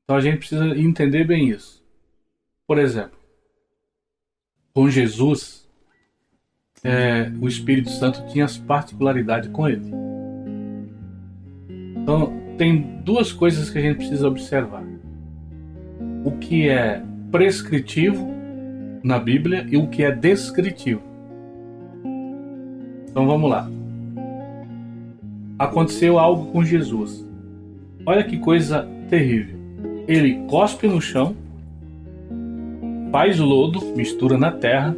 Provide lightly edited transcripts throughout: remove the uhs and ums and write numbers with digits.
Então a gente precisa entender bem isso. Por exemplo, com Jesus, o Espírito Santo tinha as particularidades com ele. Então tem duas coisas que a gente precisa observar: o que é prescritivo na Bíblia e o que é descritivo. Então vamos lá. Aconteceu algo com Jesus. Olha que coisa terrível. Ele cospe no chão, faz lodo, mistura na terra,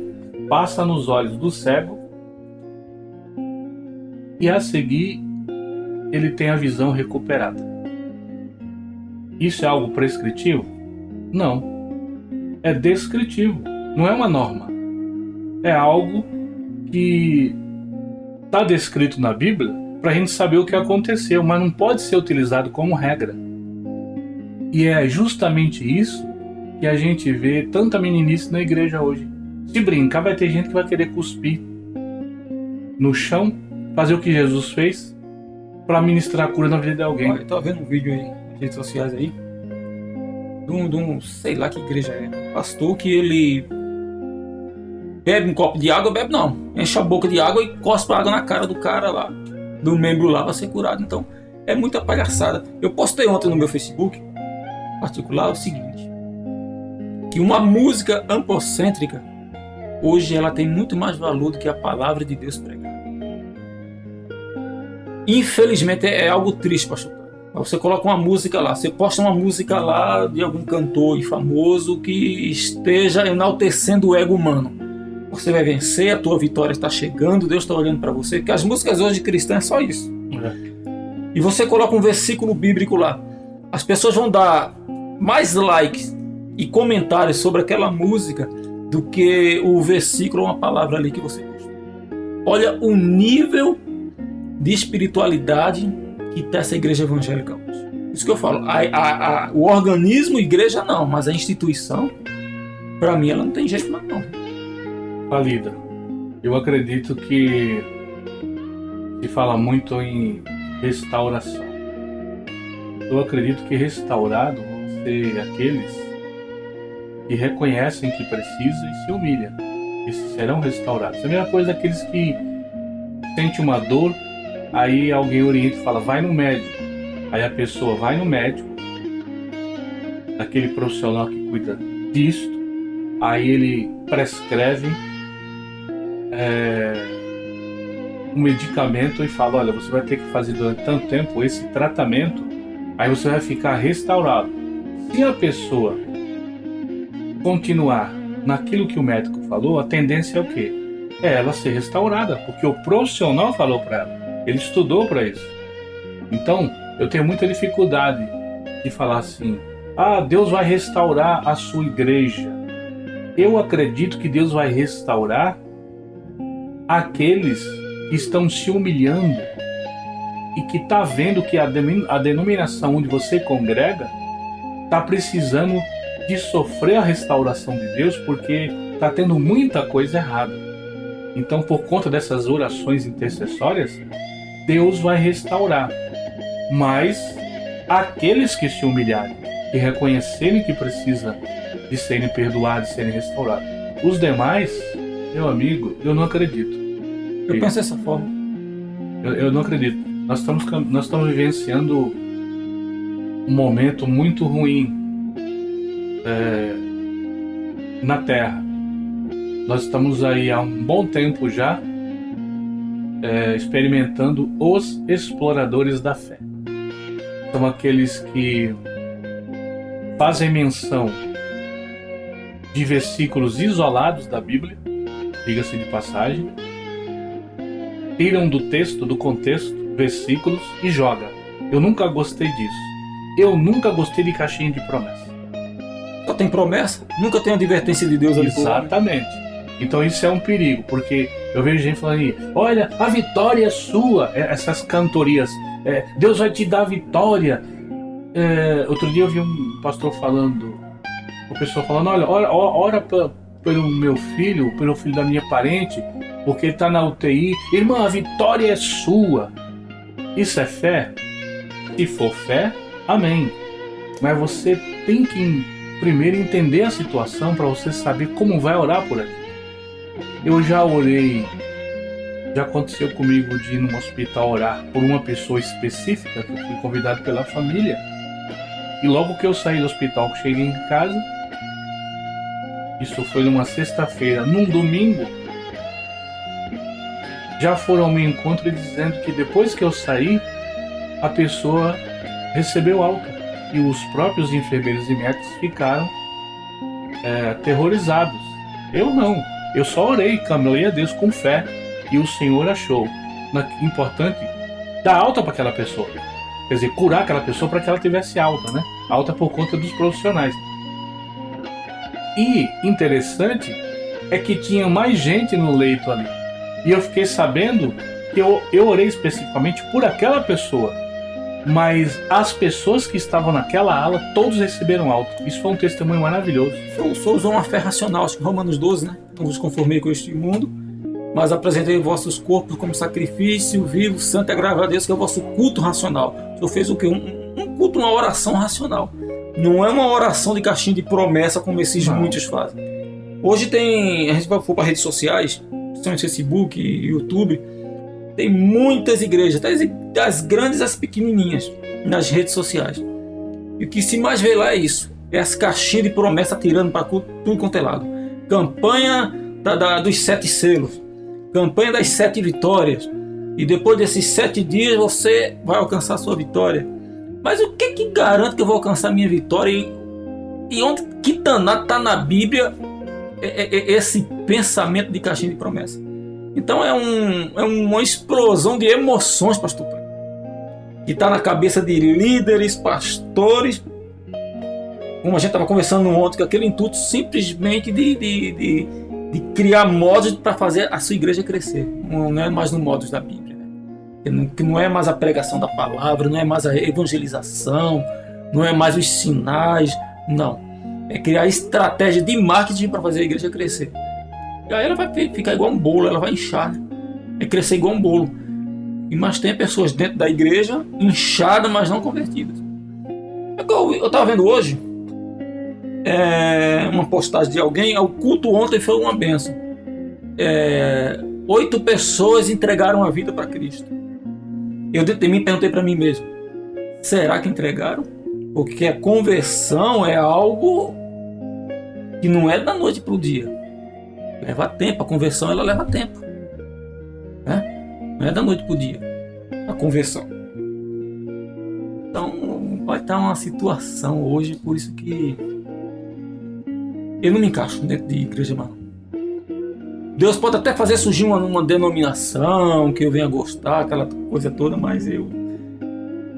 passa nos olhos do cego e a seguir ele tem a visão recuperada. Isso é algo prescritivo? Não. É descritivo. Não é uma norma. É algo que está descrito na Bíblia para a gente saber o que aconteceu, mas não pode ser utilizado como regra. E é justamente isso que a gente vê tanta meninice na igreja hoje. Se brincar, vai ter gente que vai querer cuspir no chão, fazer o que Jesus fez para ministrar a cura na vida de alguém. Olha, eu tô vendo um vídeo aí nas redes sociais aí de um sei lá que igreja é, pastor, que ele bebe um copo de água, bebe não, enche a boca de água e cospe a água na cara do cara lá, do membro lá, para ser curado. Então é muita palhaçada. Eu postei ontem no meu Facebook particular o seguinte, que uma música ampocêntrica hoje ela tem muito mais valor do que a palavra de Deus pregada. Infelizmente é algo triste, pastor. Você coloca uma música lá, você posta uma música lá de algum cantor famoso que esteja enaltecendo o ego humano. Você vai vencer, a tua vitória está chegando, Deus está olhando para você, porque as músicas hoje cristãs é só isso. E você coloca um versículo bíblico lá, as pessoas vão dar mais likes e comentários sobre aquela música do que o versículo ou uma palavra ali que você postou. Olha o nível de espiritualidade que está essa igreja evangélica hoje. Isso que eu falo, o organismo, igreja não, mas a instituição, para mim ela não tem jeito mais não. Falida. Eu acredito que se fala muito em restauração. Eu acredito que restaurado vão ser aqueles que reconhecem que precisam e se humilham. Esses serão restaurados. É a mesma coisa daqueles que sentem uma dor, aí alguém orienta e fala, vai no médico. Aí a pessoa vai no médico, aquele profissional que cuida disto, aí ele prescreve um medicamento e fala, olha, você vai ter que fazer durante tanto tempo esse tratamento, aí você vai ficar restaurado. Se a pessoa continuar naquilo que o médico falou, a tendência é o quê? É ela ser restaurada, porque o profissional falou para ela, ele estudou para isso. Então, eu tenho muita dificuldade de falar assim, Deus vai restaurar a sua igreja. Eu acredito que Deus vai restaurar aqueles que estão se humilhando e que está vendo que a denominação onde você congrega está precisando de sofrer a restauração de Deus porque está tendo muita coisa errada. Então, por conta dessas orações intercessórias, Deus vai restaurar. Mas aqueles que se humilharem e reconhecerem que precisa de serem perdoados, de serem restaurados. Os demais, meu amigo, eu não acredito. Eu penso dessa forma. Eu não acredito. Nós estamos vivenciando um momento muito ruim na Terra. Nós estamos aí há um bom tempo já experimentando os exploradores da fé. São aqueles que fazem menção de versículos isolados da Bíblia, diga-se de passagem, tiram do texto, do contexto, versículos e joga. Eu nunca gostei disso. Eu nunca gostei de caixinha de promessa. Só tem promessa, nunca tem advertência de Deus ali. Exatamente. Então isso é um perigo, porque eu vejo gente falando aí, olha, a vitória é sua. Essas cantorias, Deus vai te dar a vitória. Outro dia eu vi um pastor falando, o pessoal falando, olha, ora pelo meu filho, pelo filho da minha parente, porque ele está na UTI. Irmã, a vitória é sua. Isso é fé? Se for fé, amém. mas você tem que primeiro entender a situação para você saber como vai orar por aquilo. Eu já orei, já aconteceu comigo de ir num hospital orar por uma pessoa específica, que eu fui convidado pela família, e logo que eu saí do hospital, que cheguei em casa, isso foi numa sexta-feira, num domingo, já foram ao meu encontro dizendo que depois que eu saí, a pessoa recebeu alta. E os próprios enfermeiros e médicos ficaram aterrorizados. Eu não. Eu só orei, clamei a Deus com fé. E o Senhor achou importante dar alta para aquela pessoa. Quer dizer, curar aquela pessoa para que ela tivesse alta, né? Alta por conta dos profissionais. E interessante é que tinha mais gente no leito ali. E eu fiquei sabendo que eu orei especificamente por aquela pessoa. Mas as pessoas que estavam naquela ala, todos receberam alta. Isso foi um testemunho maravilhoso. O Senhor usou uma fé racional, acho que Romanos 12, né? Não vos conformei com este mundo, mas apresentei vossos corpos como sacrifício vivo, santo e agradável a Deus, que é o vosso culto racional. O Senhor fez o quê? Um culto, uma oração racional. Não é uma oração de caixinha de promessa como esses muitos fazem. Hoje a gente vai para redes sociais, principalmente Facebook, YouTube, tem muitas igrejas, das grandes às pequenininhas, nas redes sociais. E o que se mais vê lá é isso. É as caixinhas de promessa tirando para tudo quanto é lado. Campanha dos 7 selos. Campanha das 7 vitórias. E depois desses 7 dias você vai alcançar a sua vitória. Mas o que garante que eu vou alcançar a minha vitória? E onde que danado está na Bíblia esse pensamento de caixinha de promessa? Então é uma explosão de emoções, pastor, que está na cabeça de líderes, pastores, como a gente estava conversando ontem, com aquele intuito simplesmente de criar modos para fazer a sua igreja crescer. Não é mais no modos da Bíblia, né? Que não é mais a pregação da palavra, não é mais a evangelização, não é mais os sinais, não. É criar estratégia de marketing para fazer a igreja crescer. E aí ela vai ficar igual um bolo, ela vai inchar, né? É crescer igual um bolo. Mas tem pessoas dentro da igreja inchadas, mas não convertidas. Eu estava vendo hoje uma postagem de alguém. O culto ontem foi uma bênção. 8 pessoas entregaram a vida para Cristo. Eu dentro de mim perguntei para mim mesmo: será que entregaram? Porque a conversão é algo que não é da noite para o dia. Leva tempo, a conversão ela leva tempo, né? Não é da noite para o dia a conversão. Então vai estar uma situação hoje, por isso que eu não me encaixo dentro de igreja, mano. Deus pode até fazer surgir uma denominação que eu venha gostar, aquela coisa toda, mas eu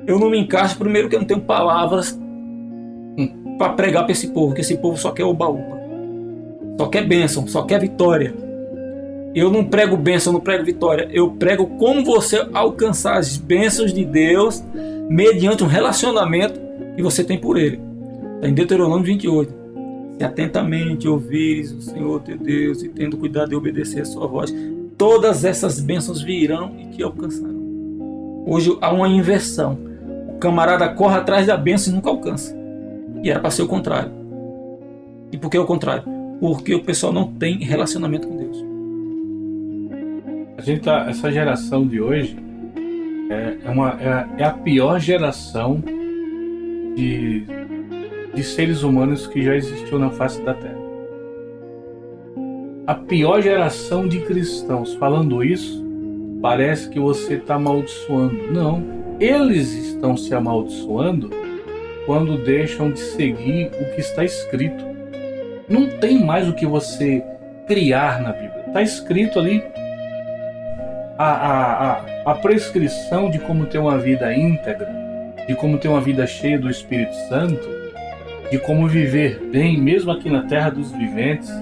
não me encaixo. Primeiro que eu não tenho palavras para pregar para esse povo, que esse povo só quer oba-oba. Só quer bênção, só quer vitória. Eu não prego bênção, eu não prego vitória. Eu prego como você alcançar as bênçãos de Deus mediante um relacionamento que você tem por Ele. Está em Deuteronômio 28. Se atentamente ouvires o Senhor teu Deus e tendo cuidado de obedecer a sua voz, todas essas bênçãos virão e te alcançarão. Hoje há uma inversão. O camarada corre atrás da bênção e nunca alcança. E era para ser o contrário. E por que o contrário? Porque o pessoal não tem relacionamento com Deus. Essa geração de hoje é a pior geração de seres humanos que já existiu na face da Terra. A pior geração de cristãos. Falando isso, parece que você está amaldiçoando. Não, eles estão se amaldiçoando quando deixam de seguir o que está escrito. Não tem mais o que você criar na Bíblia. Está escrito ali a prescrição de como ter uma vida íntegra, de como ter uma vida cheia do Espírito Santo, de como viver bem, mesmo aqui na terra dos viventes.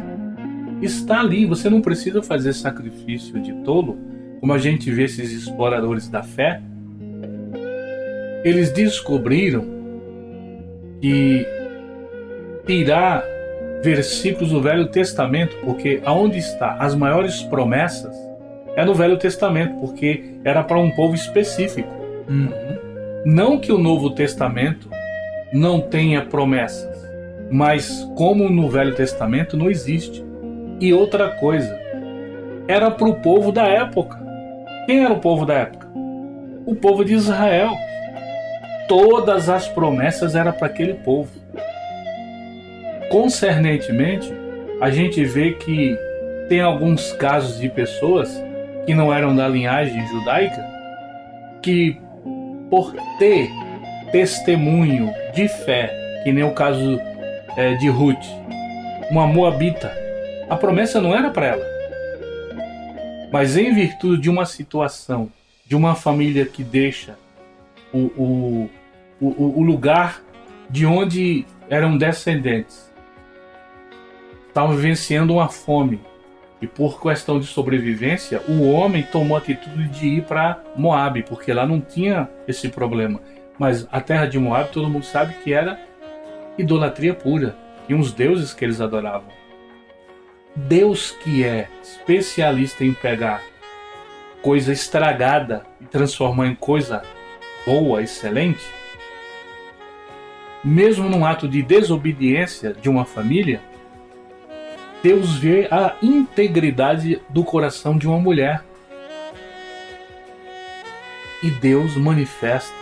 Está ali, você não precisa fazer sacrifício de tolo, como a gente vê esses exploradores da fé. Eles descobriram que tirar versículos do Velho Testamento, porque aonde está as maiores promessas é no Velho Testamento, porque era para um povo específico. Não que o Novo Testamento não tenha promessas, mas como no Velho Testamento não existe. E outra coisa, era para o povo da época. Quem era o povo da época? O povo de Israel. Todas as promessas eram para aquele povo. Concernentemente, a gente vê que tem alguns casos de pessoas que não eram da linhagem judaica, que por ter testemunho de fé, que nem o caso de Ruth, uma moabita, a promessa não era para ela. Mas em virtude de uma situação, de uma família que deixa o lugar de onde eram descendentes, estavam vivenciando uma fome, e por questão de sobrevivência, o homem tomou a atitude de ir para Moabe, porque lá não tinha esse problema. Mas a terra de Moabe, todo mundo sabe que era idolatria pura, e uns deuses que eles adoravam. Deus, que é especialista em pegar coisa estragada e transformar em coisa boa, excelente, mesmo num ato de desobediência de uma família, Deus vê a integridade do coração de uma mulher. E Deus manifesta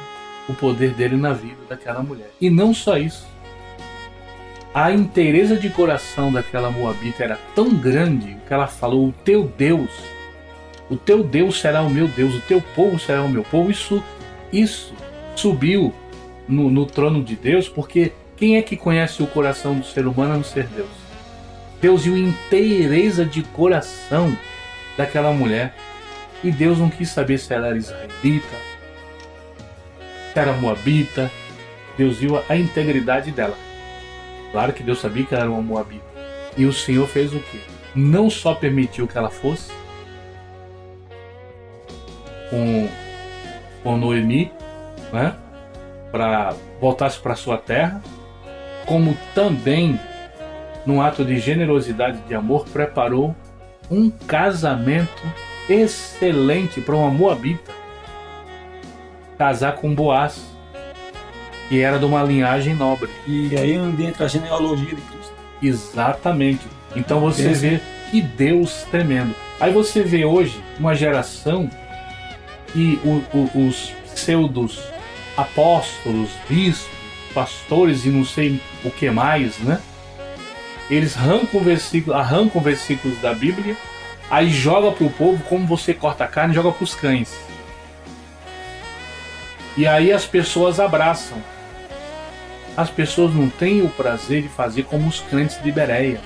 o poder dele na vida daquela mulher. E não só isso. A inteireza de coração daquela moabita era tão grande que ela falou: o teu Deus será o meu Deus, o teu povo será o meu povo. Isso subiu no trono de Deus, porque quem é que conhece o coração do ser humano a não ser Deus? Deus viu a inteireza de coração daquela mulher. E Deus não quis saber se ela era israelita, se era moabita. Deus viu a integridade dela. Claro que Deus sabia que ela era uma moabita. E o Senhor fez o quê? Não só permitiu que ela fosse com Noemi, né, para voltasse para sua terra, como também, num ato de generosidade e de amor, preparou um casamento excelente para uma moabita casar com Boaz, que era de uma linhagem nobre. E aí onde entra a genealogia de Cristo. Exatamente. Então você vê que Deus tremendo. Aí você vê hoje uma geração e os pseudos apóstolos, bispos, pastores e não sei o que mais, né? Eles arrancam versículos da Bíblia, aí joga para o povo como você corta a carne, joga para os cães. E aí as pessoas abraçam. As pessoas não têm o prazer de fazer como os crentes de Bereia,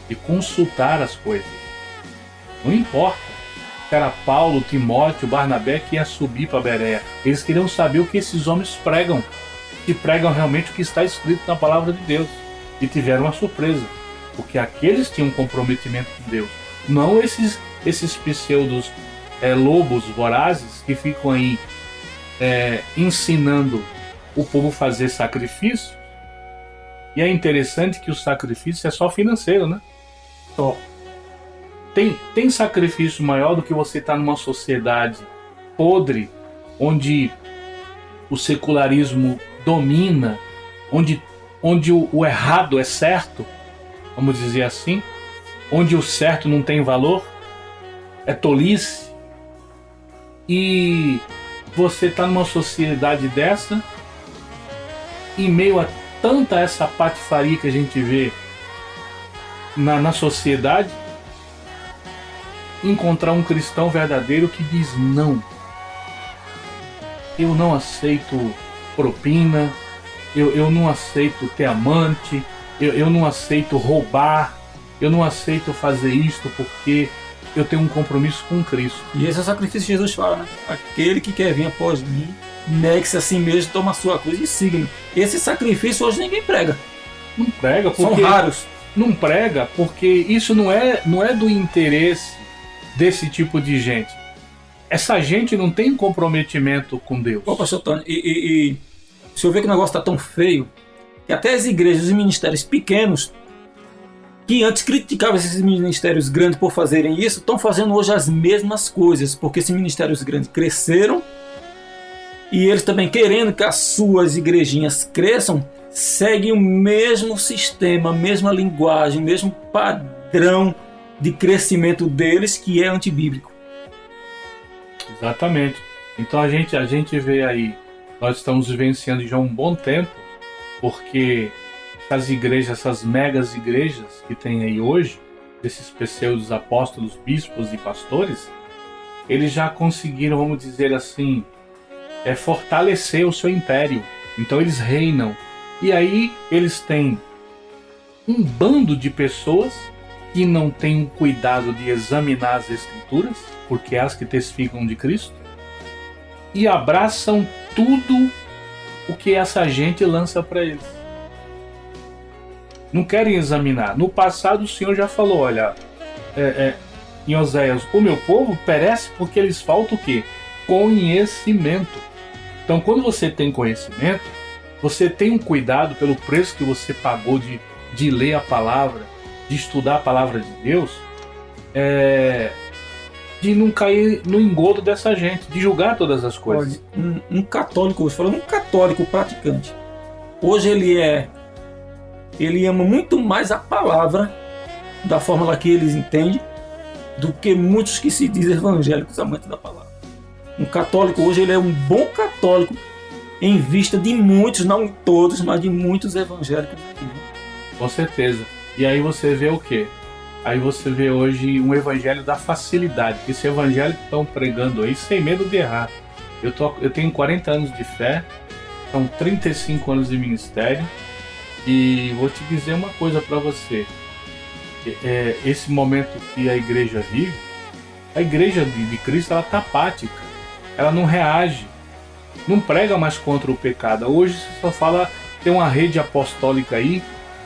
de consultar as coisas. Não importa se era Paulo, Timóteo, Barnabé que ia subir para Bereia. Eles queriam saber o que esses homens pregam, que pregam realmente o que está escrito na palavra de Deus. E tiveram uma surpresa, porque aqueles tinham um comprometimento com Deus. Não esses pseudos lobos vorazes que ficam aí ensinando o povo a fazer sacrifício. E é interessante que o sacrifício é só financeiro, né? Só. Tem sacrifício maior do que você estar numa sociedade podre, onde o secularismo domina, onde o errado é certo, vamos dizer assim, onde o certo não tem valor, é tolice. E você está numa sociedade dessa, em meio a tanta essa patifaria que a gente vê na sociedade, encontrar um cristão verdadeiro que diz: não, eu não aceito propina, eu não aceito ter amante, eu não aceito roubar, eu não aceito fazer isto porque eu tenho um compromisso com Cristo. E esse é o sacrifício que Jesus fala, né? Aquele que quer vir após mim, negue-se a si mesmo, toma a sua cruz e siga-me. Esse sacrifício hoje ninguém prega. Não prega porque... São raros. Não prega porque isso não é do interesse desse tipo de gente. Essa gente não tem comprometimento com Deus. Ô, pastor Tony, e se eu ver que o negócio está tão feio, que até as igrejas e ministérios pequenos, que antes criticavam esses ministérios grandes por fazerem isso, estão fazendo hoje as mesmas coisas, porque esses ministérios grandes cresceram e eles também querendo que as suas igrejinhas cresçam, seguem o mesmo sistema, a mesma linguagem, o mesmo padrão de crescimento deles, que é antibíblico. Exatamente. Então a gente vê aí, nós estamos vivenciando já um bom tempo, porque essas igrejas, essas megas igrejas que tem aí hoje, desses pseudos apóstolos, bispos e pastores, eles já conseguiram, vamos dizer assim, fortalecer o seu império. Então eles reinam. E aí eles têm um bando de pessoas que não têm o cuidado de examinar as escrituras, porque é as que testificam de Cristo, e abraçam tudo o que essa gente lança para eles. Não querem examinar. No passado o Senhor já falou, olha, em Oséias, o meu povo perece porque eles faltam o quê? Conhecimento. Então quando você tem conhecimento, você tem um cuidado pelo preço que você pagou de ler a palavra, de estudar a palavra de Deus, de não cair no engodo dessa gente, de julgar todas as coisas. Olha, um católico, você falou, um católico praticante, hoje ele ama muito mais a palavra, da forma lá que eles entendem, do que muitos que se dizem evangélicos amantes da palavra. Um católico hoje, ele é um bom católico em vista de muitos, não todos, mas de muitos evangélicos. Com certeza. E aí você vê o quê? Aí você vê hoje um evangelho da facilidade, que esse evangelho que estão pregando aí, sem medo de errar. Eu tenho 40 anos de fé, são 35 anos de ministério, e vou te dizer uma coisa para você. Esse momento que a igreja vive, a igreja de Cristo, ela está apática, ela não reage, não prega mais contra o pecado. Hoje você só fala, tem uma rede apostólica aí,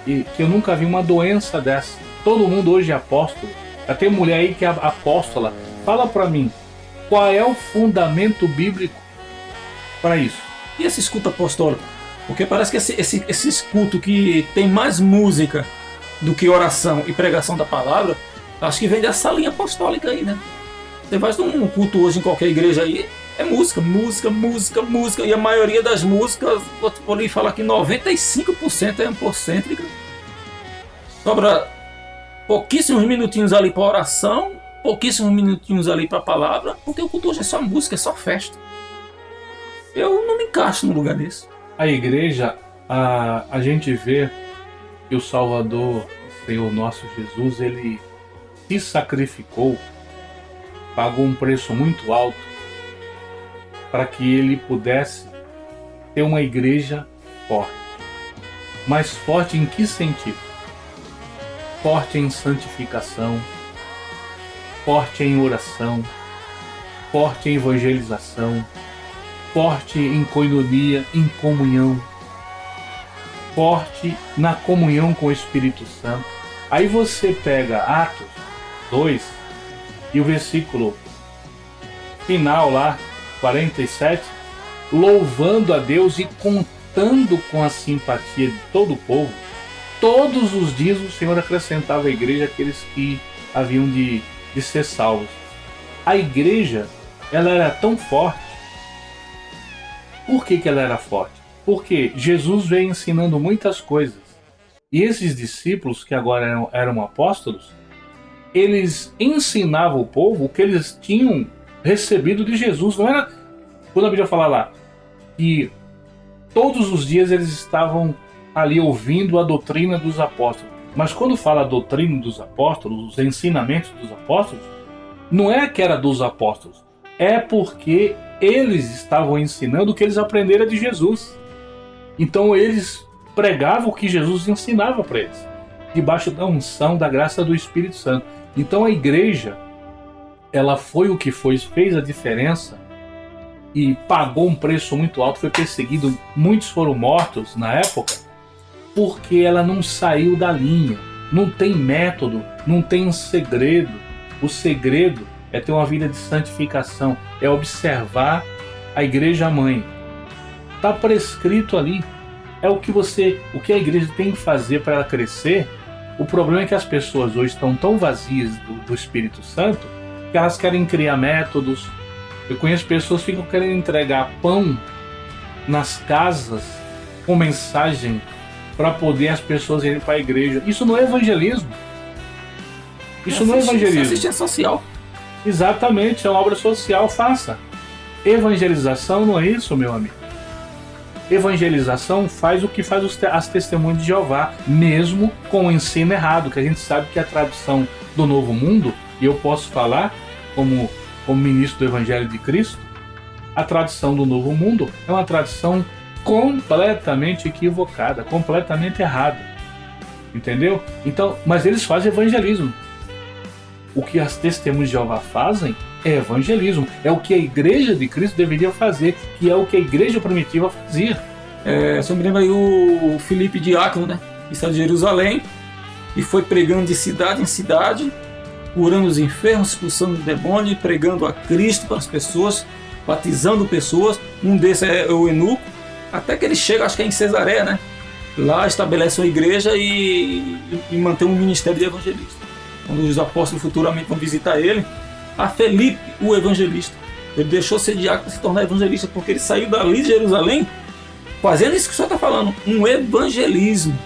e que eu nunca vi uma doença dessa. Todo mundo hoje é apóstolo. Já tem mulher aí que é apóstola. Fala para mim, qual é o fundamento bíblico para isso? E esse culto apostólico? Porque parece que esse culto que tem mais música do que oração e pregação da palavra, acho que vem dessa linha apostólica aí, né? Você faz um culto hoje em qualquer igreja aí, é música, música, música, música, e a maioria das músicas, vou poder falar que 95% é ampocêntrica. Sobra pouquíssimos minutinhos ali para oração, pouquíssimos minutinhos ali para a palavra, porque o culto hoje é só música, é só festa. Eu não me encaixo num lugar desse. A igreja, a gente vê que o Salvador, o Senhor nosso Jesus, ele se sacrificou, pagou um preço muito alto para que ele pudesse ter uma igreja forte. Mas forte em que sentido? Forte em santificação, forte em oração, forte em evangelização, forte em coinonia, em comunhão, forte na comunhão com o Espírito Santo. Aí você pega Atos 2 e o versículo final lá, 47, louvando a Deus e contando com a simpatia de todo o povo. Todos os dias o Senhor acrescentava à igreja aqueles que haviam de ser salvos. A igreja, ela era tão forte. Por que ela era forte? Porque Jesus veio ensinando muitas coisas. E esses discípulos, que agora eram apóstolos, eles ensinavam o povo o que eles tinham recebido de Jesus. Não era, quando a Bíblia fala lá, que todos os dias eles estavam ali ouvindo a doutrina dos apóstolos. Mas quando fala a doutrina dos apóstolos, os ensinamentos dos apóstolos, não é que era dos apóstolos, é porque eles estavam ensinando o que eles aprenderam de Jesus. Então eles pregavam o que Jesus ensinava para eles, debaixo da unção, da graça do Espírito Santo. Então a igreja, ela foi o que foi, fez a diferença e pagou um preço muito alto, foi perseguido, muitos foram mortos na época, porque ela não saiu da linha, não tem método, não tem um segredo. O segredo é ter uma vida de santificação, é observar a igreja mãe. Está prescrito ali, é o que a igreja tem que fazer para ela crescer. O problema é que as pessoas hoje estão tão vazias do Espírito Santo que elas querem criar métodos. Eu conheço pessoas que ficam querendo entregar pão nas casas com mensagem para poder as pessoas irem para a igreja. Isso não é evangelismo. Isso não é evangelismo. Assistência social. Exatamente, é uma obra social, faça. Evangelização não é isso, meu amigo. Evangelização faz o que faz as testemunhas de Jeová, mesmo com o ensino errado, que a gente sabe que a tradução do Novo Mundo, e eu posso falar como ministro do Evangelho de Cristo, a tradução do Novo Mundo é uma tradução completamente equivocada, completamente errada. Entendeu? Então, mas eles fazem evangelismo. O que as testemunhas de Jeová fazem é evangelismo. É o que a igreja de Cristo deveria fazer, que é o que a igreja primitiva fazia. Se eu me lembro aí o Filipe Diácono, né? Que saiu de Jerusalém e foi pregando de cidade em cidade, curando os enfermos, expulsando os demônios e pregando a Cristo para as pessoas, batizando pessoas. Um desses é o Eunuco, até que ele chega, acho que é em Cesareia, né? Lá estabelece uma igreja e mantém um ministério de evangelista. Quando os apóstolos futuramente vão visitar ele, a Felipe, o evangelista, ele deixou ser diácono para se tornar evangelista, porque ele saiu dali de Jerusalém fazendo isso que o senhor está falando, um evangelismo,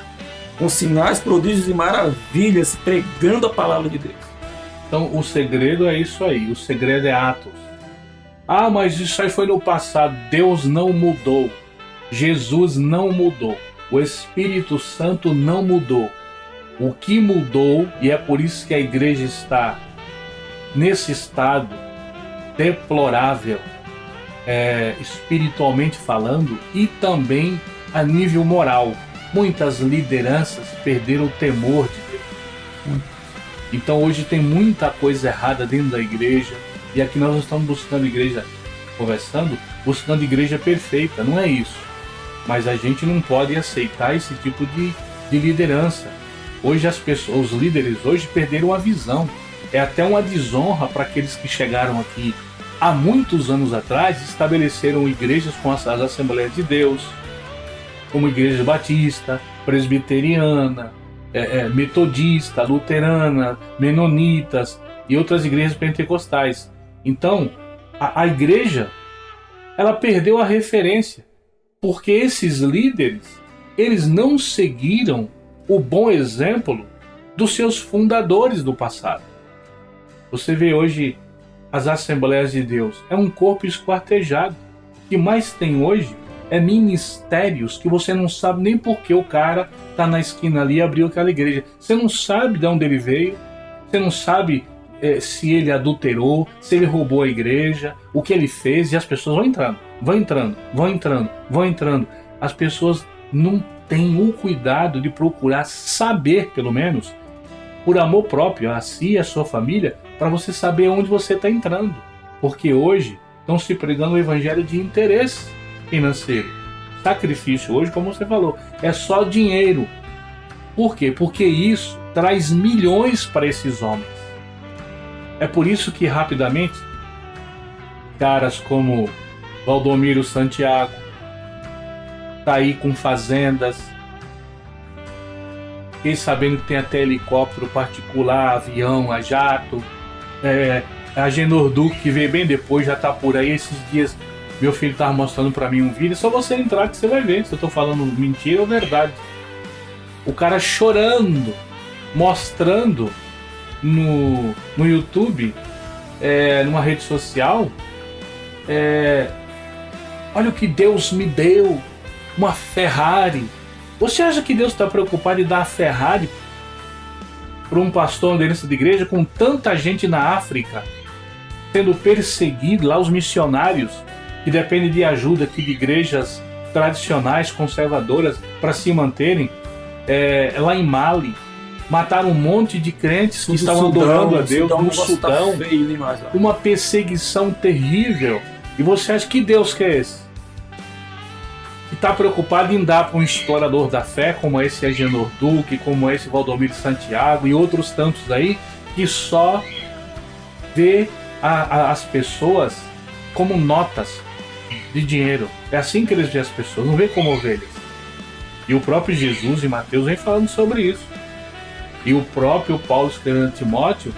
com sinais, prodígios e maravilhas, pregando a palavra de Deus. Então o segredo é isso aí, o segredo é Atos. Ah, mas isso aí foi no passado. Deus não mudou, Jesus não mudou, o Espírito Santo não mudou. O que mudou, e é por isso que a igreja está nesse estado deplorável, espiritualmente falando, e também a nível moral. Muitas lideranças perderam o temor de Deus. Então hoje tem muita coisa errada dentro da igreja, e aqui nós estamos buscando igreja, conversando, buscando igreja perfeita, não é isso. Mas a gente não pode aceitar esse tipo de liderança. Hoje as pessoas, os líderes hoje perderam a visão. É até uma desonra para aqueles que chegaram aqui há muitos anos atrás, estabeleceram igrejas com as Assembleias de Deus, como Igreja Batista, Presbiteriana, Metodista, Luterana, Menonitas e outras igrejas pentecostais. Então, a igreja, ela perdeu a referência, porque esses líderes, eles não seguiram o bom exemplo dos seus fundadores do passado. Você vê hoje as Assembleias de Deus, é um corpo esquartejado. O que mais tem hoje é ministérios que você não sabe nem por que o cara está na esquina ali e abriu aquela igreja. Você não sabe de onde ele veio, você não sabe se ele adulterou, se ele roubou a igreja, o que ele fez, e as pessoas vão entrando. As pessoas não têm o cuidado de procurar saber, pelo menos, por amor próprio, a si e a sua família, para você saber onde você está entrando. Porque hoje estão se pregando o evangelho de interesse financeiro. Sacrifício hoje, como você falou, é só dinheiro. Por quê? Porque isso traz milhões para esses homens. É por isso que rapidamente caras como Valdomiro Santiago tá aí com fazendas, fiquei sabendo que tem até helicóptero particular, avião, a jato, a Genor Duque, que veio bem depois, já tá por aí. Esses dias meu filho tava mostrando pra mim um vídeo, é só você entrar que você vai ver se eu tô falando mentira ou verdade. O cara chorando, mostrando no YouTube, numa rede social, olha o que Deus me deu, uma Ferrari. Você acha que Deus está preocupado em dar a Ferrari para um pastor liderança de igreja, com tanta gente na África sendo perseguido, lá os missionários que dependem de ajuda aqui de igrejas tradicionais, conservadoras, para se manterem, lá em Mali, mataram um monte de crentes que estavam adorando a Deus no Sudão, uma perseguição terrível. E você acha que Deus que é esse? Que está preocupado em dar para um explorador da fé, como esse Agenor Duque, como esse Valdomiro Santiago e outros tantos aí, que só vê as pessoas como notas de dinheiro. É assim que eles veem as pessoas, não vê como ovelhas. E o próprio Jesus e Mateus vem falando sobre isso. E o próprio Paulo, escrevendo a Timóteo,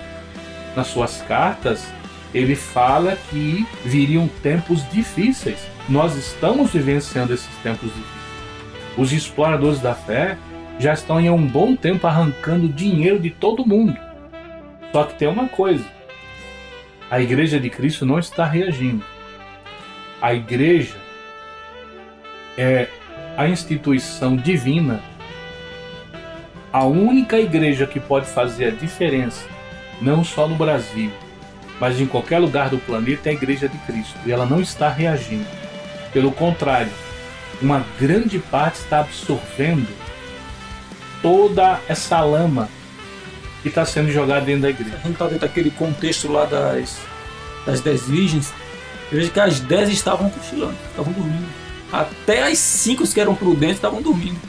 nas suas cartas, ele fala que viriam tempos difíceis. nós estamos vivenciando esses tempos difíceis. Os exploradores da fé já estão há um bom tempo arrancando dinheiro de todo mundo. Só que tem uma coisa: a Igreja de Cristo não está reagindo. A Igreja é a instituição divina, a única igreja que pode fazer a diferença, não só no Brasil, mas em qualquer lugar do planeta, é a Igreja de Cristo. E ela não está reagindo. Pelo contrário, uma grande parte está absorvendo toda essa lama que está sendo jogada dentro da igreja. A gente está dentro daquele contexto lá das 10 virgens. Eu vejo que as 10 estavam cochilando, estavam dormindo. Até as 5 que eram prudentes estavam dormindo.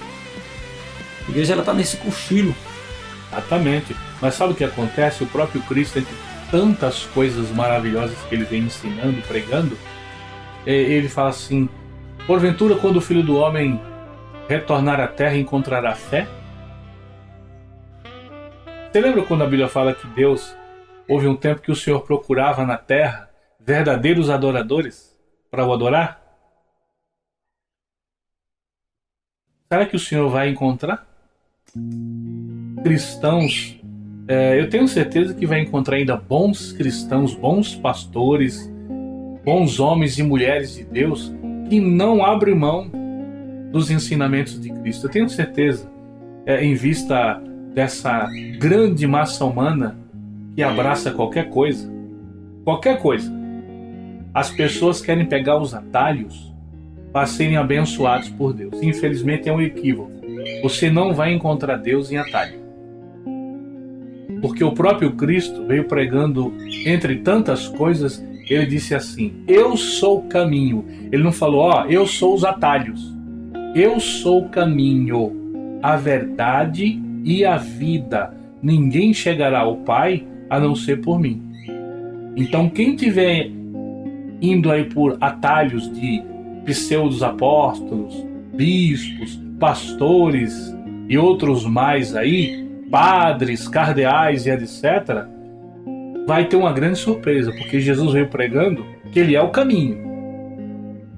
A igreja está nesse cochilo. Exatamente. Mas sabe o que acontece? O próprio Cristo, entre tantas coisas maravilhosas que ele vem ensinando, pregando, ele fala assim: porventura, quando o Filho do Homem retornar à terra, encontrará fé? Você lembra quando a Bíblia fala que Deus, houve um tempo que o Senhor procurava na terra verdadeiros adoradores para o adorar? Será que o Senhor vai encontrar cristãos? Eu tenho certeza que vai encontrar ainda bons cristãos, bons pastores, bons homens e mulheres de Deus que não abrem mão dos ensinamentos de Cristo. Eu tenho certeza, em vista dessa grande massa humana que abraça qualquer coisa. As pessoas querem pegar os atalhos para serem abençoados por Deus. Infelizmente é um equívoco. Você não vai encontrar Deus em atalho. Porque o próprio Cristo veio pregando, entre tantas coisas, ele disse assim: eu sou o caminho. Ele não falou, eu sou os atalhos. Eu sou o caminho, a verdade e a vida. Ninguém chegará ao Pai a não ser por mim. Então quem tiver indo aí por atalhos de pseudos apóstolos, bispos, pastores e outros mais aí, padres, cardeais e etc., vai ter uma grande surpresa, porque Jesus veio pregando que ele é o caminho.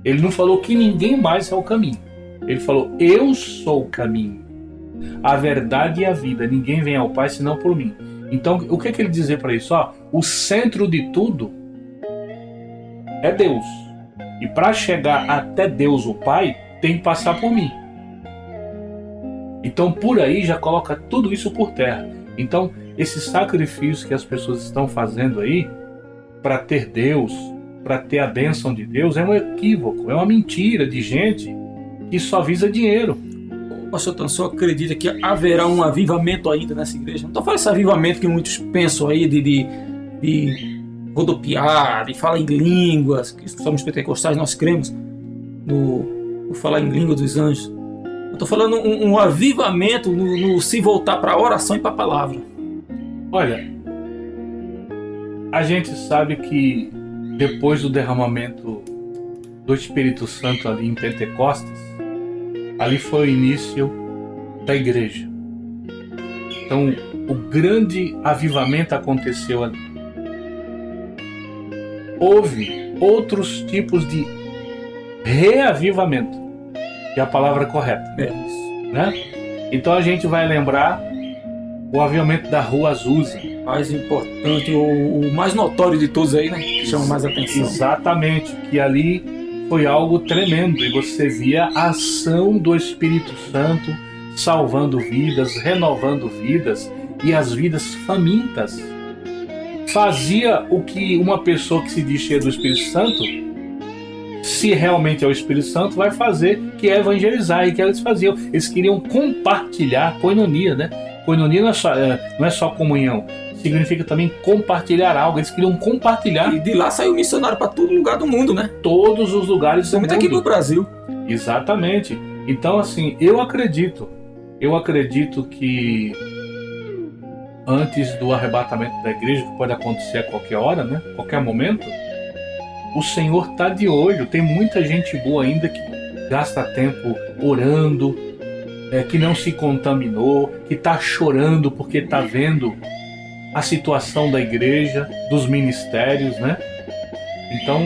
Ele não falou que ninguém mais é o caminho. Ele falou: eu sou o caminho, a verdade e a vida. Ninguém vem ao Pai senão por mim. Então, o que ele dizer para isso? O centro de tudo é Deus. E para chegar até Deus, o Pai, tem que passar por mim. Então, por aí já coloca tudo isso por terra. Então, esse sacrifício que as pessoas estão fazendo aí para ter Deus, para ter a bênção de Deus, é um equívoco, é uma mentira de gente que só visa dinheiro. Pastor Tan, o senhor acredita que haverá um avivamento ainda nessa igreja? Não estou falando esse avivamento que muitos pensam aí de rodopiar, de falar em línguas, que somos pentecostais, nós cremos no falar em língua dos anjos. Eu estou falando um avivamento no se voltar para a oração e para a palavra. Olha, a gente sabe que depois do derramamento do Espírito Santo ali em Pentecostes, ali foi o início da igreja. Então, o grande avivamento aconteceu ali. Houve outros tipos de reavivamento, que é a palavra correta, né? Então a gente vai lembrar o avivamento da Rua Azusa. Mais importante, o mais notório de todos aí, né? Que chama mais atenção. Exatamente, que ali foi algo tremendo. E você via a ação do Espírito Santo salvando vidas, renovando vidas, e as vidas famintas. Fazia o que uma pessoa que se diz cheia do Espírito Santo, se realmente é o Espírito Santo, vai fazer, que é evangelizar. E que eles faziam. Eles queriam compartilhar, koinonia, né? Koinonia não é só comunhão, significa também compartilhar algo. Eles queriam compartilhar. E de lá saiu missionário para todo lugar do mundo, né? Todos os lugares do mundo. Aqui no Brasil. Exatamente. Então, assim, eu acredito que antes do arrebatamento da igreja, que pode acontecer a qualquer hora, né? Qualquer momento, o Senhor está de olho. Tem muita gente boa ainda que gasta tempo orando, que não se contaminou, que está chorando porque está vendo a situação da igreja, dos ministérios, né? Então,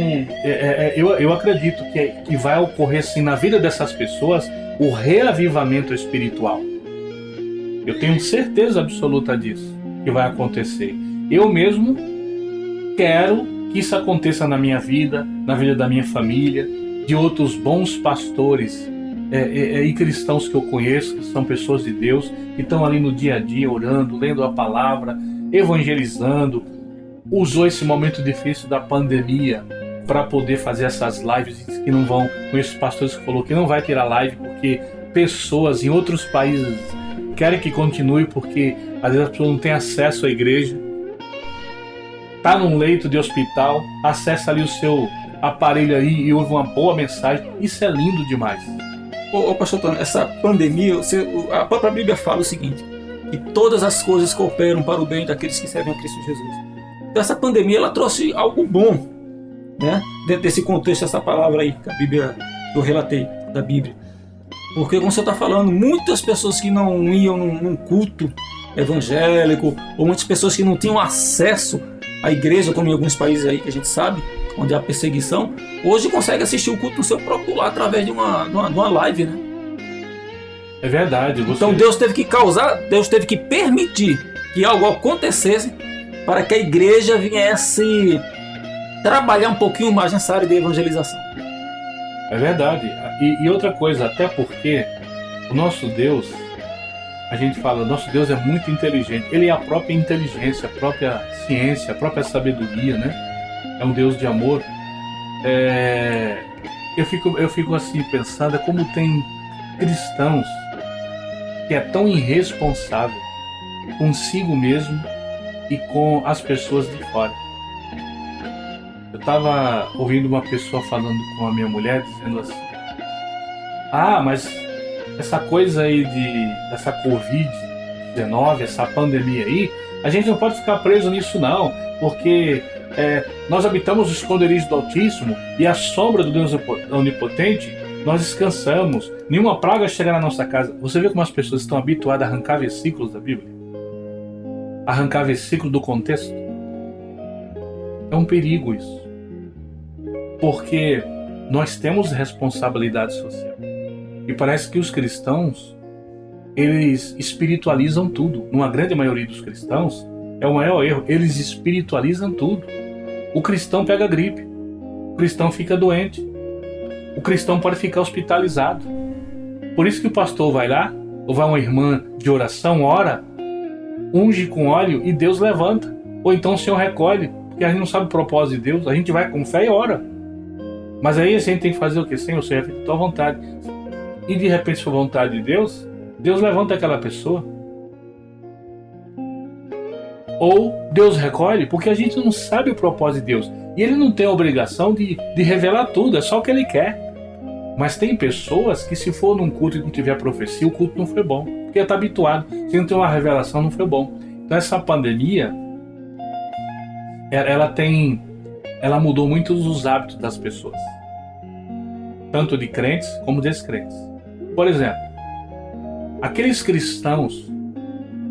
eu acredito que vai ocorrer, sim, na vida dessas pessoas, o reavivamento espiritual. Eu tenho certeza absoluta disso, que vai acontecer. Eu mesmo quero que isso aconteça na minha vida, na vida da minha família, de outros bons pastores e cristãos que eu conheço, que são pessoas de Deus, que estão ali no dia a dia orando, lendo a palavra, evangelizando. Usou esse momento difícil da pandemia para poder fazer essas lives que não vão, com esses pastores que falou que não vai ter a live porque pessoas em outros países querem que continue, porque às vezes a pessoa não tem acesso à igreja, tá num leito de hospital, acessa ali o seu aparelho aí e ouve uma boa mensagem. Isso é lindo demais. Ô pastor Antônio, essa pandemia, a própria Bíblia fala o seguinte, que todas as coisas cooperam para o bem daqueles que servem a Cristo Jesus. Então essa pandemia, ela trouxe algo bom, né? Dentro desse contexto, essa palavra aí que a Bíblia, que eu relatei da Bíblia. Porque, como você está falando, muitas pessoas que não iam num culto evangélico, ou muitas pessoas que não tinham acesso à igreja, como em alguns países aí que a gente sabe, onde há perseguição, hoje consegue assistir o culto no seu próprio lar através de uma live, né? É verdade. Então Deus teve que permitir que algo acontecesse para que a igreja viesse trabalhar um pouquinho mais nessa área de evangelização. É verdade. E outra coisa, até porque o nosso Deus, a gente fala, nosso Deus é muito inteligente. Ele é a própria inteligência, a própria ciência, a própria sabedoria, né? É um Deus de amor. Eu fico assim pensando como tem cristãos que é tão irresponsável consigo mesmo e com as pessoas de fora. Eu estava ouvindo uma pessoa falando com a minha mulher, dizendo assim: mas essa coisa aí dessa Covid-19, essa pandemia aí, a gente não pode ficar preso nisso não, porque nós habitamos o esconderijo do Altíssimo e a sombra do Deus Onipotente nós descansamos, nenhuma praga chega na nossa casa. Você vê como as pessoas estão habituadas a arrancar versículos da Bíblia? Arrancar versículo do contexto? É um perigo isso. Porque nós temos responsabilidade social. E parece que os cristãos, eles espiritualizam tudo. Numa grande maioria dos cristãos, é o maior erro. Eles espiritualizam tudo. O cristão pega gripe. O cristão fica doente. O cristão pode ficar hospitalizado. Por isso que o pastor vai lá, ou vai uma irmã de oração, ora, unge com óleo e Deus levanta. Ou então o Senhor recolhe, porque a gente não sabe o propósito de Deus. A gente vai com fé e ora. Mas aí a gente tem que fazer o quê? Senhor, seja feita a tua vontade. E de repente, se for vontade de Deus, Deus levanta aquela pessoa. Ou Deus recolhe, porque a gente não sabe o propósito de Deus. E Ele não tem a obrigação de revelar tudo, é só o que Ele quer. Mas tem pessoas que, se for num culto e não tiver profecia, o culto não foi bom. Porque está habituado. Se não tem uma revelação, não foi bom. Então essa pandemia, ela mudou muito os hábitos das pessoas. Tanto de crentes como descrentes. Por exemplo, aqueles cristãos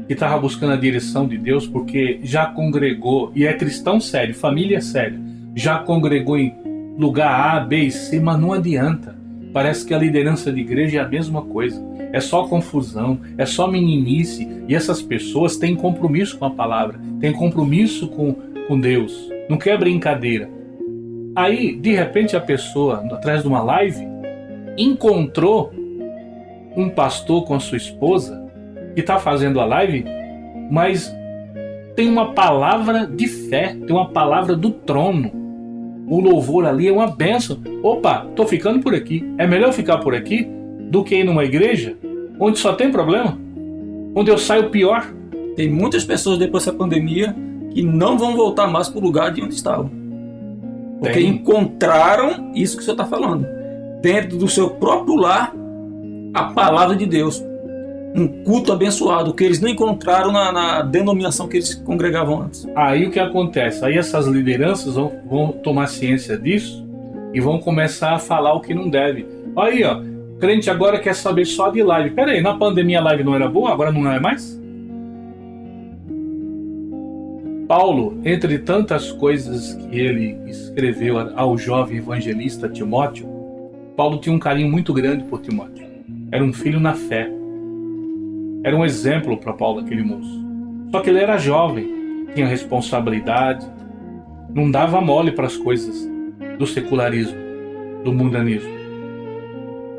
que estavam buscando a direção de Deus porque já congregou, e é cristão sério, família séria, já congregou em lugar A, B e C, mas não adianta. Parece que a liderança de igreja é a mesma coisa. É só confusão, é só meninice. E essas pessoas têm compromisso com a palavra, têm compromisso com Deus. Não quer brincadeira. Aí, de repente, a pessoa, atrás de uma live, encontrou um pastor com a sua esposa que está fazendo a live, mas tem uma palavra de fé, tem uma palavra do trono. O louvor ali é uma bênção. Opa, tô ficando por aqui. É melhor ficar por aqui do que ir numa igreja onde só tem problema, onde eu saio pior. Tem muitas pessoas depois dessa pandemia que não vão voltar mais para o lugar de onde estavam. Porque encontraram isso que o senhor está falando. Dentro do seu próprio lar, a palavra de Deus. Um culto abençoado, que eles não encontraram na denominação que eles congregavam antes. Aí o que acontece? Aí essas lideranças vão tomar ciência disso e vão começar a falar o que não deve. Aí, ó, crente agora quer saber só de live. Pera aí, na pandemia a live não era boa, agora não é mais? Paulo, entre tantas coisas que ele escreveu ao jovem evangelista Timóteo, Paulo tinha um carinho muito grande por Timóteo. Era um filho na fé. Era um exemplo para Paulo, aquele moço. Só que ele era jovem, tinha responsabilidade, não dava mole para as coisas do secularismo, do mundanismo.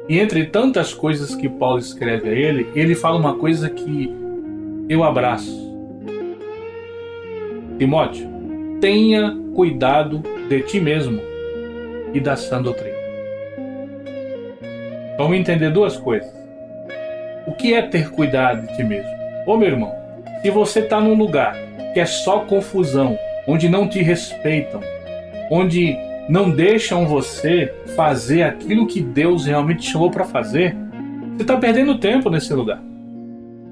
E entre tantas coisas que Paulo escreve a ele fala uma coisa que eu abraço. Timóteo, tenha cuidado de ti mesmo e da sã doutrina. Vamos entender duas coisas. O que é ter cuidado de ti mesmo? Ô meu irmão, se você está num lugar que é só confusão, onde não te respeitam, onde não deixam você fazer aquilo que Deus realmente te chamou para fazer, você está perdendo tempo nesse lugar.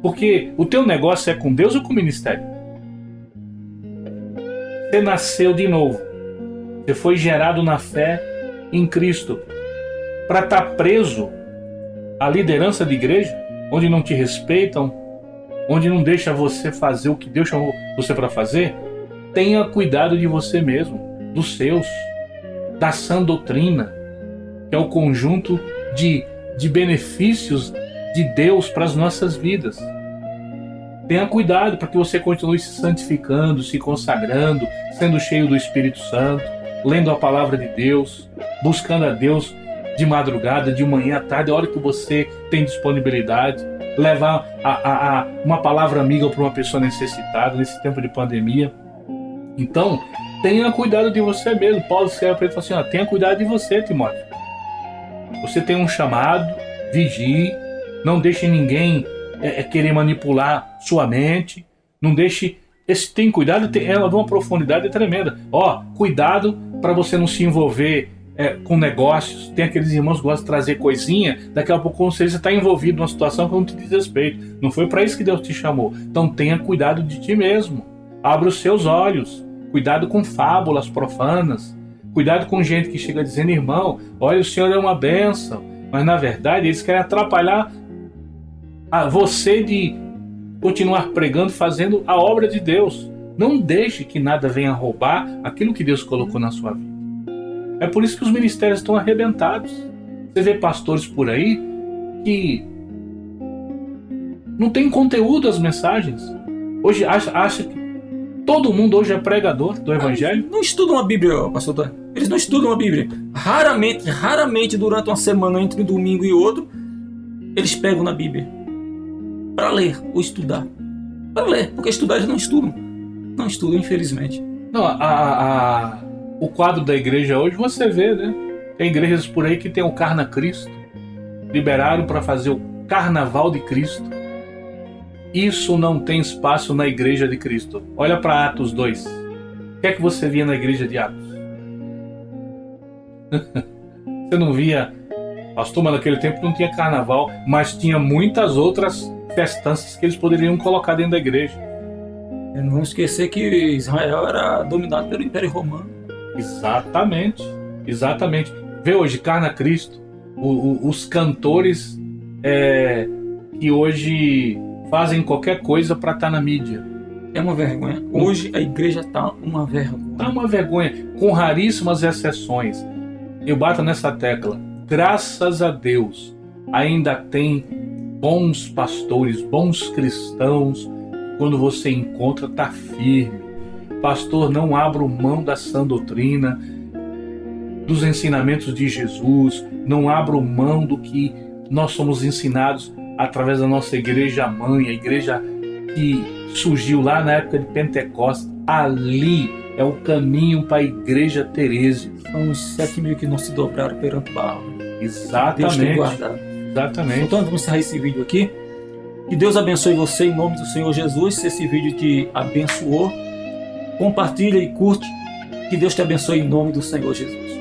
Porque o teu negócio é com Deus ou com o ministério? Você nasceu de novo. Você foi gerado na fé em Cristo. Para estar preso à liderança de igreja, onde não te respeitam, onde não deixa você fazer o que Deus chamou você para fazer, tenha cuidado de você mesmo, dos seus, da sã doutrina, que é o conjunto de benefícios de Deus para as nossas vidas. Tenha cuidado para que você continue se santificando, se consagrando, sendo cheio do Espírito Santo, lendo a palavra de Deus, buscando a Deus de madrugada, de manhã à tarde, a hora que você tem disponibilidade, levar uma palavra amiga para uma pessoa necessitada nesse tempo de pandemia. Então, tenha cuidado de você mesmo. Paulo escreve para ele e fala assim, tenha cuidado de você, Timóteo. Você tem um chamado, vigie, não deixe ninguém querer manipular sua mente, não deixe... Tem cuidado, ela de uma profundidade tremenda. Cuidado para você não se envolver com negócios. Tem aqueles irmãos que gostam de trazer coisinha, daqui a pouco você está envolvido numa situação que não te diz respeito. Não foi para isso que Deus te chamou. Então tenha cuidado de ti mesmo. Abra os seus olhos. Cuidado com fábulas profanas. Cuidado com gente que chega dizendo, irmão, olha, o Senhor é uma bênção. Mas na verdade eles querem atrapalhar você de continuar pregando, fazendo a obra de Deus. Não deixe que nada venha roubar aquilo que Deus colocou na sua vida. É por isso que os ministérios estão arrebentados. Você vê pastores por aí que não tem conteúdo as mensagens. Hoje acha que todo mundo hoje é pregador do Evangelho. Não estudam a Bíblia, pastor Dan. Eles não estudam a Bíblia. Raramente durante uma semana, entre um domingo e outro, eles pegam na Bíblia para ler ou estudar. Para ler, porque estudar eles não estudam. Não estudam, infelizmente. Não, o quadro da igreja hoje você vê, né? Tem igrejas por aí que tem o Carna Cristo. Liberaram para fazer o Carnaval de Cristo. Isso não tem espaço na igreja de Cristo. Olha para Atos 2. O que é que você via na igreja de Atos? Você não via... Pastor, mas naquele tempo não tinha carnaval, mas tinha muitas outras festanças que eles poderiam colocar dentro da igreja. Não vamos esquecer que Israel era dominado pelo Império Romano. Exatamente. Vê hoje, Carna Cristo, os cantores que hoje fazem qualquer coisa para estar na mídia. É uma vergonha. Hoje a igreja está uma vergonha. Está uma vergonha, com raríssimas exceções. Eu bato nessa tecla. Graças a Deus, ainda tem bons pastores, bons cristãos. Quando você encontra, está firme. Pastor, não abra mão da sã doutrina, dos ensinamentos de Jesus. Não abra mão do que nós somos ensinados através da nossa igreja mãe, a igreja que surgiu lá na época de Pentecostes. Ali é o caminho para a igreja Teresa. São os 7 mil que não se dobraram perante Baal. Exatamente. Deus tem guardado. Exatamente. Então vamos encerrar esse vídeo aqui. Que Deus abençoe você em nome do Senhor Jesus. Se esse vídeo te abençoou, compartilha e curte. Que Deus te abençoe em nome do Senhor Jesus.